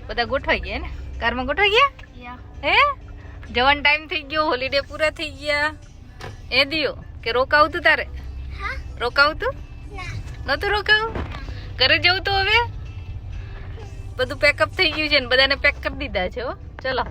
બધા ગોઠવાઈ ગયા ને? કારમાં ગોઠવાઈ ગયા? હે જવાનો ટાઈમ થઈ ગયો, હોલિડે પૂરા થઈ ગયા. એ દિયો કે રોકાવું તું તારે? રોકાવું તું? નતું રોકાવું? ઘરે જવું તો હવે બધું પેકઅપ થઈ ગયું છે ને બધાને પેક કરી દીધા છે. હો ચલો.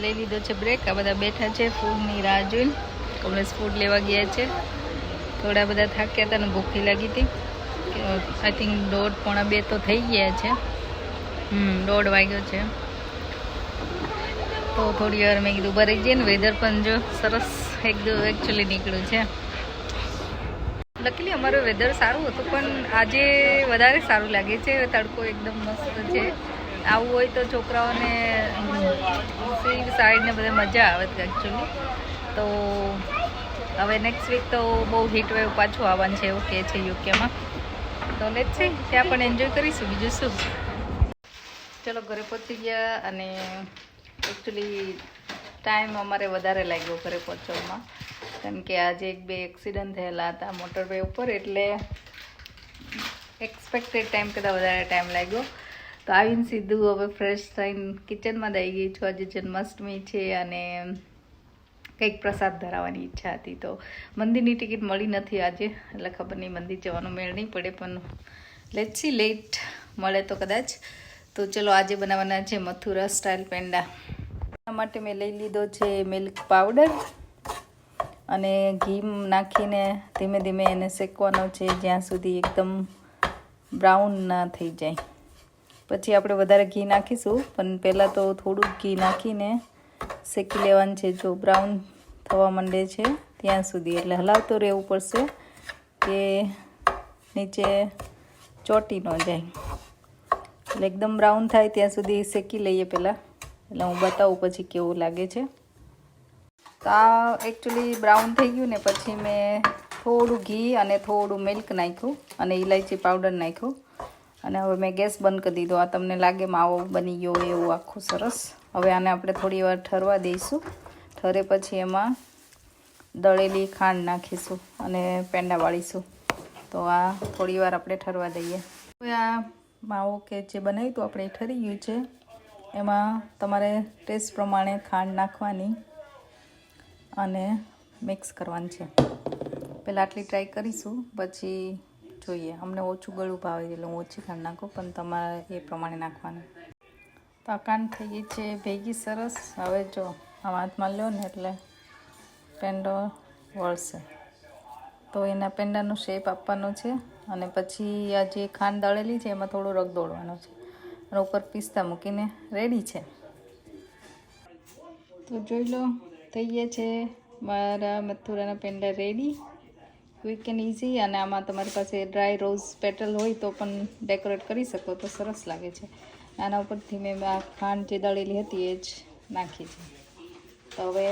લઈ લીધો છે બ્રેક. આ બધા બેઠા છે ફૂડની રાહ જોઈને. કમલેશ ફૂડ લેવા ગયા છે. થોડા બધા થાક્યા હતા ને ભૂખી લાગી હતી. આઈ થિંક 1:30-1:45 તો થઈ ગયા છે. 1:30 વાગ્યો છે. તો થોડી વાર મેં કીધું ભરી જઈએ ને. વેધર પણ જો સરસ એકદમ એકચ્યુઅલી નીકળ્યું છે. લકીલી અમારું વેધર સારું હતું પણ આજે વધારે સારું લાગે છે. તડકો એકદમ મસ્ત છે. આવું હોય તો છોકરાઓને સી સાઈડને બધે મજા આવે એકચ્યુઅલી. તો હવે નેક્સ્ટ વીક તો બહુ હીટ વેવ પાછું આવવાનું છે એવું કહે છે યુકેમાં. તો લેટ્સ સી, ત્યાં પણ એન્જોય કરીશું. બીજું શું. ચલો ઘરે પહોંચી ગયા અને એકચ્યુઅલી ટાઈમ અમારે વધારે લાગ્યો ઘરે પહોંચવામાં. કારણ કે આજે 1-2 એક્સિડન્ટ થયેલા હતા મોટરવે ઉપર, એટલે એક્સપેક્ટેડ ટાઈમ કરતાં વધારે ટાઈમ લાગ્યો. તો આવીને સીધું હવે ફ્રેશ થઈને કિચનમાં દઈ ગઈ છું. આજે જન્માષ્ટમી છે અને કંઈક પ્રસાદ ધરાવવાની ઈચ્છા હતી. તો મંદિરની ટિકિટ મળી નથી આજે, એટલે ખબર નહીં મંદિર જવાનો મેળ નહીં પડે, પણ લેટ્સ સી, લેટ મળે તો કદાચ. તો ચલો આજે બનાવવાના છે મથુરા સ્ટાઇલ પેંડા. એના માટે મેં લઈ લીધો છે મિલ્ક પાવડર અને ઘી નાખીને ધીમે ધીમે એને શેકવાનો છે જ્યાં સુધી એકદમ બ્રાઉન ના થઈ જાય. પછી આપણે વધારે ઘી નાખીશું, પણ પહેલાં તો થોડુંક ઘી નાખીને શેકી લેવાનું છે. જો બ્રાઉન થવા માંડે છે ત્યાં સુધી, એટલે હલાવતો રહેવું પડશે કે નીચે ચોંટી ન જાય. એટલે એકદમ બ્રાઉન થાય ત્યાં સુધી શેકી લઈએ પહેલાં, એટલે હું બતાવું પછી કેવું લાગે છે. તો આ એકચ્યુઅલી બ્રાઉન થઈ ગયું ને પછી મેં થોડું ઘી અને થોડું મિલ્ક નાખ્યું અને ઇલાયચી પાવડર નાખ્યું. અને હવે મેં ગેસ બંધ કરી દીધો. આ તમને લાગે માવો બની ગયો એવું આખું સરસ. હવે આને આપણે થોડી વાર ઠરવા દઈશું. ઠરે પછી એમાં દળેલી ખાંડ નાખીશું અને પેંડા વાળીશું. તો આ થોડી વાર આપણે ઠરવા દઈએ. હવે આ માવો કે જે બનાવ્યું હતું આપણે ઠરી ગયું છે. એમાં તમારે ટેસ્ટ પ્રમાણે ખાંડ નાખવાની અને મિક્સ કરવાની છે. પહેલાં આટલી ટ્રાય કરીશું, પછી જોઈએ. અમને ઓછું ગળું ભાવે એટલે હું ઓછી ખાંડ નાખું, પણ તમારે એ પ્રમાણે નાખવાનું. તો આ ખાંડ થઈ ગઈ છે ભેગી સરસ. હવે જો આમ હાથમાં લો ને એટલે પેંડો વળશે. તો એના પેંડાનો શેપ આપવાનો છે અને પછી આ જે ખાંડ દળેલી છે એમાં થોડો રગ દોડવાનો છે અને ઉપર પિસ્તા મૂકીને રેડી છે. તો જોઈ લો, થઈ ગયા છે મારા મથુરાના પેંડા રેડી. Quick and easy. અને આમાં તમારી પાસે ડ્રાય રોઝ પેટલ હોય તો પણ ડેકોરેટ કરી શકો તો સરસ લાગે છે. આના ઉપરથી મેં આ ખાંડ જે દળેલી હતી એ જ નાખી છે. તો હવે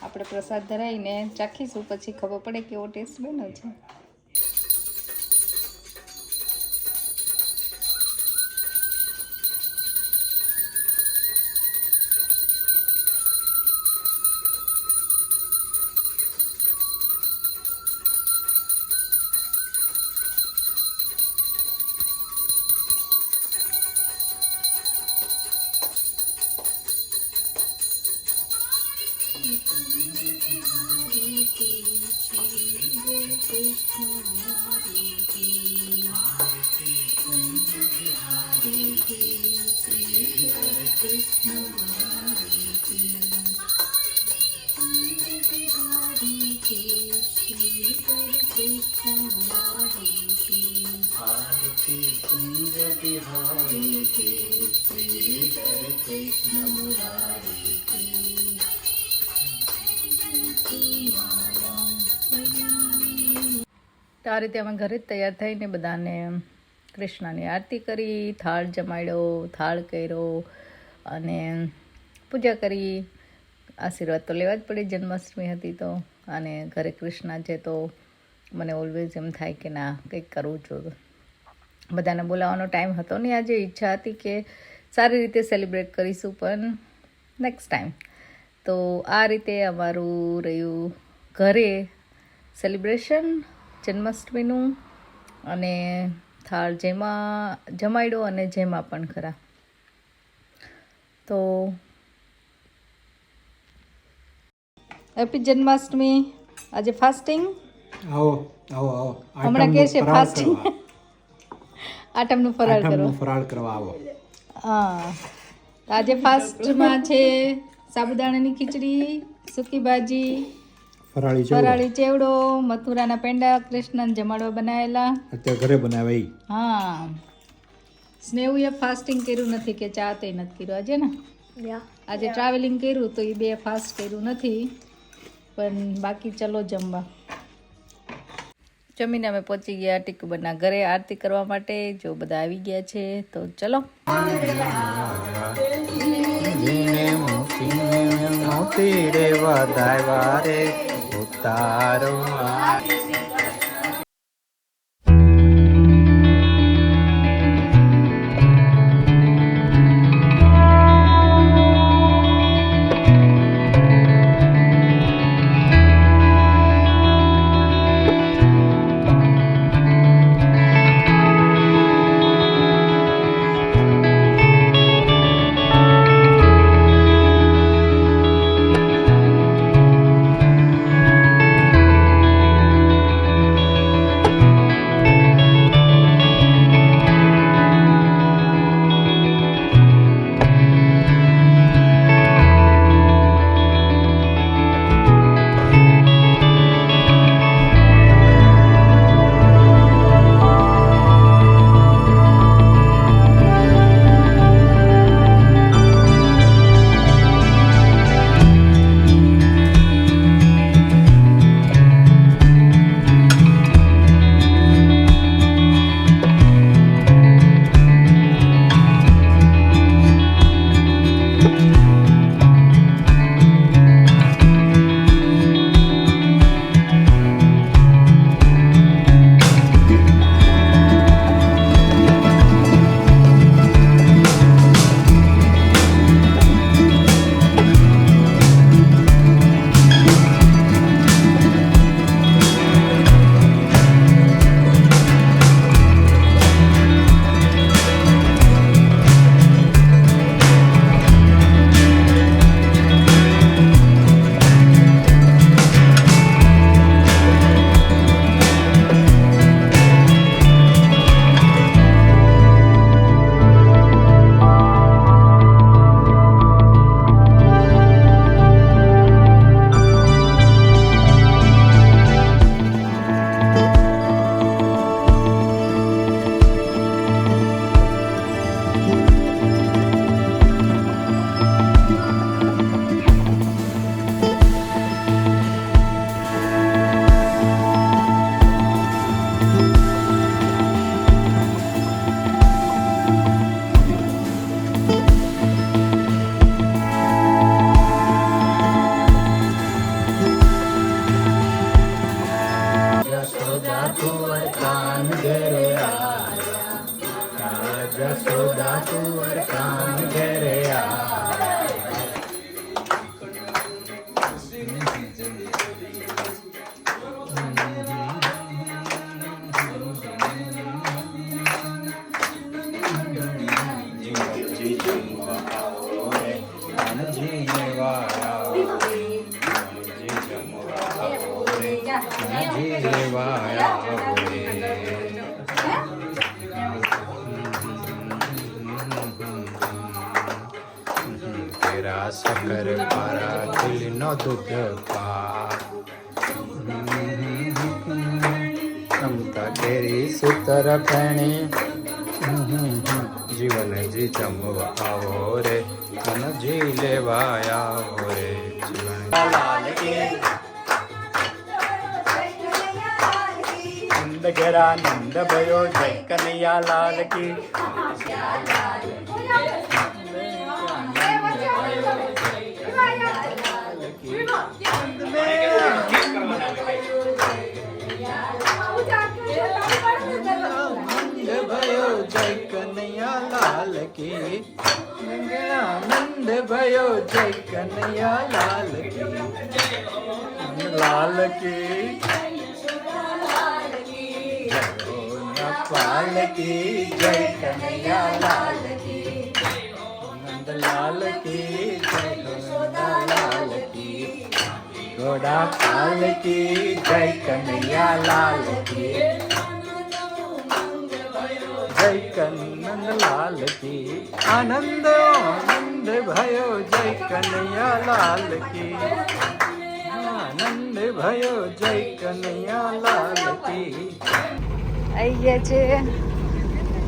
આપણે પ્રસાદ ધરાવીને ચાખીશું, પછી ખબર પડે કેવો ટેસ્ટ બન્યો છે. તો આ રીતે અમે ઘરે જ તૈયાર થઈને બધાને કૃષ્ણની આરતી કરી, થાળ જમાડ્યો, થાળ કર્યો અને પૂજા કરી. આશીર્વાદ તો લેવા જ પડે, જન્માષ્ટમી હતી તો. અને ઘરે કૃષ્ણ છે તો મને ઓલવેઝ એમ થાય કે ના કંઈક કરવું જોઈએ. બધાને બોલાવવાનો ટાઈમ હતો નહીં આજે. ઈચ્છા હતી કે સારી રીતે સેલિબ્રેટ કરીશું, પણ નેક્સ્ટ ટાઈમ. તો આ રીતે અમારું રહ્યું ઘરે સેલિબ્રેશન જન્માષ્ટમીનું. અને થાળ જેમાં જમાડ્યો અને જેમાં પણ ખરા. તો હેપી જન્માષ્ટમી. આજે ફાસ્ટિંગ. આવો આવો આવો. હમણાં કે છે ફાસ્ટિંગ. આટમનું ફરાળ કરો. ફરાળ કરવા આવો. હા, આજે ફાસ્ટમાં છે સાબુદાણાની ખીચડી, સૂકી ભાજી, ફરાળી ચેવડો, મથુરાના પેંડા કૃષ્ણને જમાડવા બનાવેલા. અત્યારે ઘરે બનાવે. હા, સ્નેહુએ ફાસ્ટિંગ કર્યું નથી કે ચા તે નથી કર્યું આજે ને. આજે ટ્રાવેલિંગ કર્યું તો એ બે ફાસ્ટ કર્યું નથી, પણ બાકી ચલો જમવા. જમીને અમે પહોંચી ગયા ટીકુબરના ઘરે આરતી કરવા માટે. જો બધા આવી ગયા છે તો ચલો. મોતી રે વધારવા રે ઉતારો. તેરા સકર પારા દિલનો દૂધ પા સમતા કેરી સુતર ફેણી જીવન જી જમવા આવો રે મન જી લેવા આવો રે જીવન નંદ ઘેરા નંદ ભયો જય કનૈયા લાલ કી જય કનૈયા લાલ કી નંદ ભયો જય કનૈયા લાલ કી લાલ કી પાલ કી જય કનૈયા લાલ કી નંદ લાલ કી જય કનૈયા લાલ કી ઘોડા પાલ કી જય કનૈયા લાલ કી જય કનંદ લાલ કી આનંદ આનંદ ભયો જય કનૈયા લાલ કી આનંદ ભયો જય કનૈયા લાલ કી આવી ગયા છે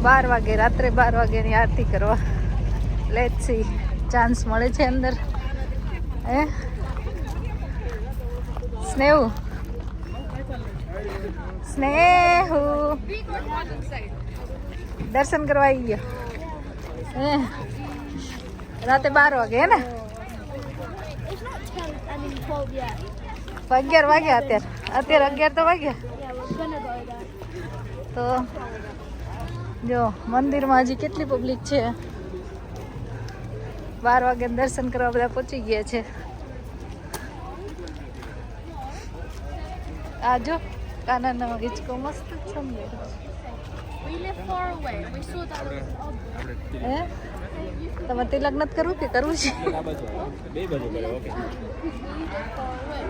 12 વાગે, રાત્રે 12 વાગ્યાની આરતી કરવા. લેટ્સ સી ચાન્સ મળે છે અંદર. હે સ્નેહુ સ્નેહુ દર્શન કરવા આવી ગયો. હે રાતે 12 વાગે હે ને? 11 વાગ્યા અત્યારે 11 તો વાગ્યા. તો જો મંદિરમાં હજી કેટલી પબ્લિક છે. 12 વાગે દર્શન કરવા બધા પહોંચી ગયા છે. આ જો કાનાનો હિંચકો મસ્ત છે. We live far away. We saw that was હે તમારે તિલક નથી કરવું કે કરવું છે? બે બાજુ કરે. Okay far away.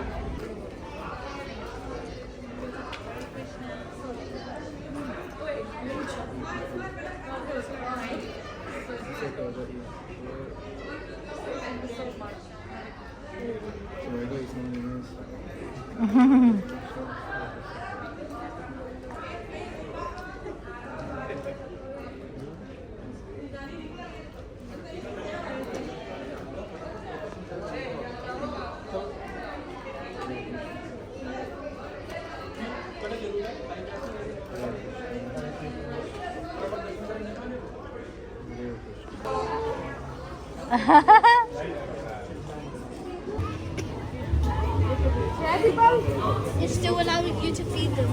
It's still allowing you to feed them.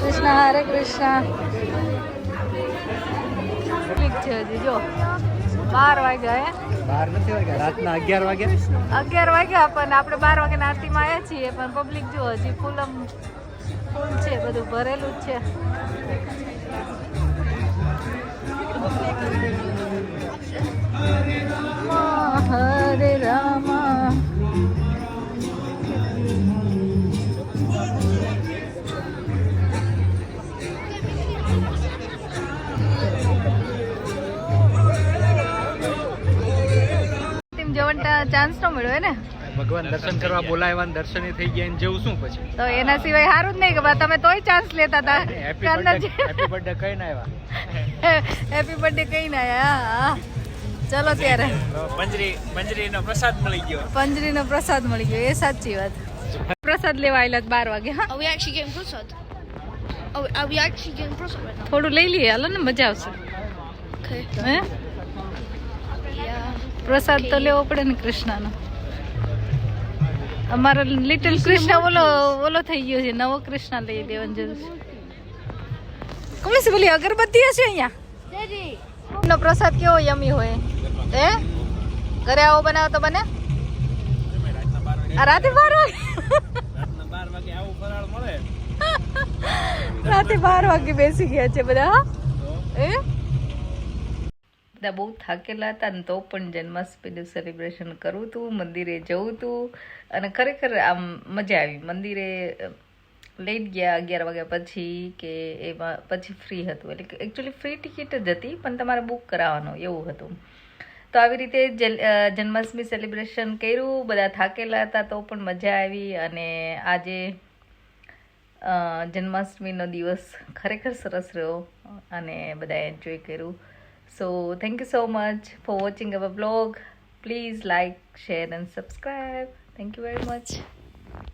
Krishna હરે કૃષ્ણ. ઠીક છે હજી જો 12 વાગ્યા. હે 12 નથી વાગ્યા, રાતના 11 વાગ્યા. 11 વાગ્યા પણ આપણે 12 વાગ્યાના આરતીમાં આવ્યા છીએ. પણ પબ્લિક જો હજી ફૂલ છે, બધું ભરેલું જ છે. હરે રામા જવાનો ચાન્સ ન મળ્યો હે ને? ભગવાન દર્શન કરવા બોલાવ્યા ને દર્શન થઈ ગયા જેવું શું પછી? તો એના સિવાય સારું જ નહીં કે તમે તોય ચાન્સ લેતા હતા. હેપી બર્થડે કહીને આવ્યા. હેપી બર્થડે કહીને આવ્યા. હા ચલો ત્યારે પંજરીનો પ્રસાદ મળી ગયો. પંજરીનો પ્રસાદ મળી ગયો, એ સાચી વાત. પ્રસાદ લેવા આવેલા 12 વાગે. હા Are we actually getting prasad? Are we actually getting prasad right now? થોડું લઈ લઈએ, હાલો ને, મજા આવશે. Okay. હે Yeah. પ્રસાદ તો લેવો પડે ને કૃષ્ણનો. અમારો લિટલ કૃષ્ણ ઓલો થઈ ગયો છે, નવો કૃષ્ણ લઈ લેવાની જરૂર છે. કમલેશ બોલી અગરબત્તી હશે અહીંયા? Daddy. નો પ્રસાદ કેવો યમી હોય હે? ઘરે આવો બનાવો તો બને? આ રાતે 12 વાગે આવું ફરાળ મળે. રાતે 12 વાગે બેસી ગયા છે બધા. હા એ બધા બહુ થાકેલા હતા ને તો પણ જન્માષ્ટમીનું સેલિબ્રેશન કરવું હતું, મંદિરે જવું હતું અને ખરેખર આમ મજા આવી. મંદિરે લેટ ગયા 11 વાગ્યા પછી કે એમાં પછી ફ્રી હતું, એટલે કે એકચ્યુઅલી ફ્રી ટિકિટ જ હતી પણ તમારે બુક કરાવવાનો એવું હતું. તો આવી રીતે જન્માષ્ટમી સેલિબ્રેશન કર્યું. બધા થાકેલા હતા તો પણ મજા આવી અને આજે જન્માષ્ટમીનો દિવસ ખરેખર સરસ રહ્યો અને બધાએ એન્જોય કર્યું. So thank you so much for watching hour blog. Please like, share and subscribe. Thank you very much.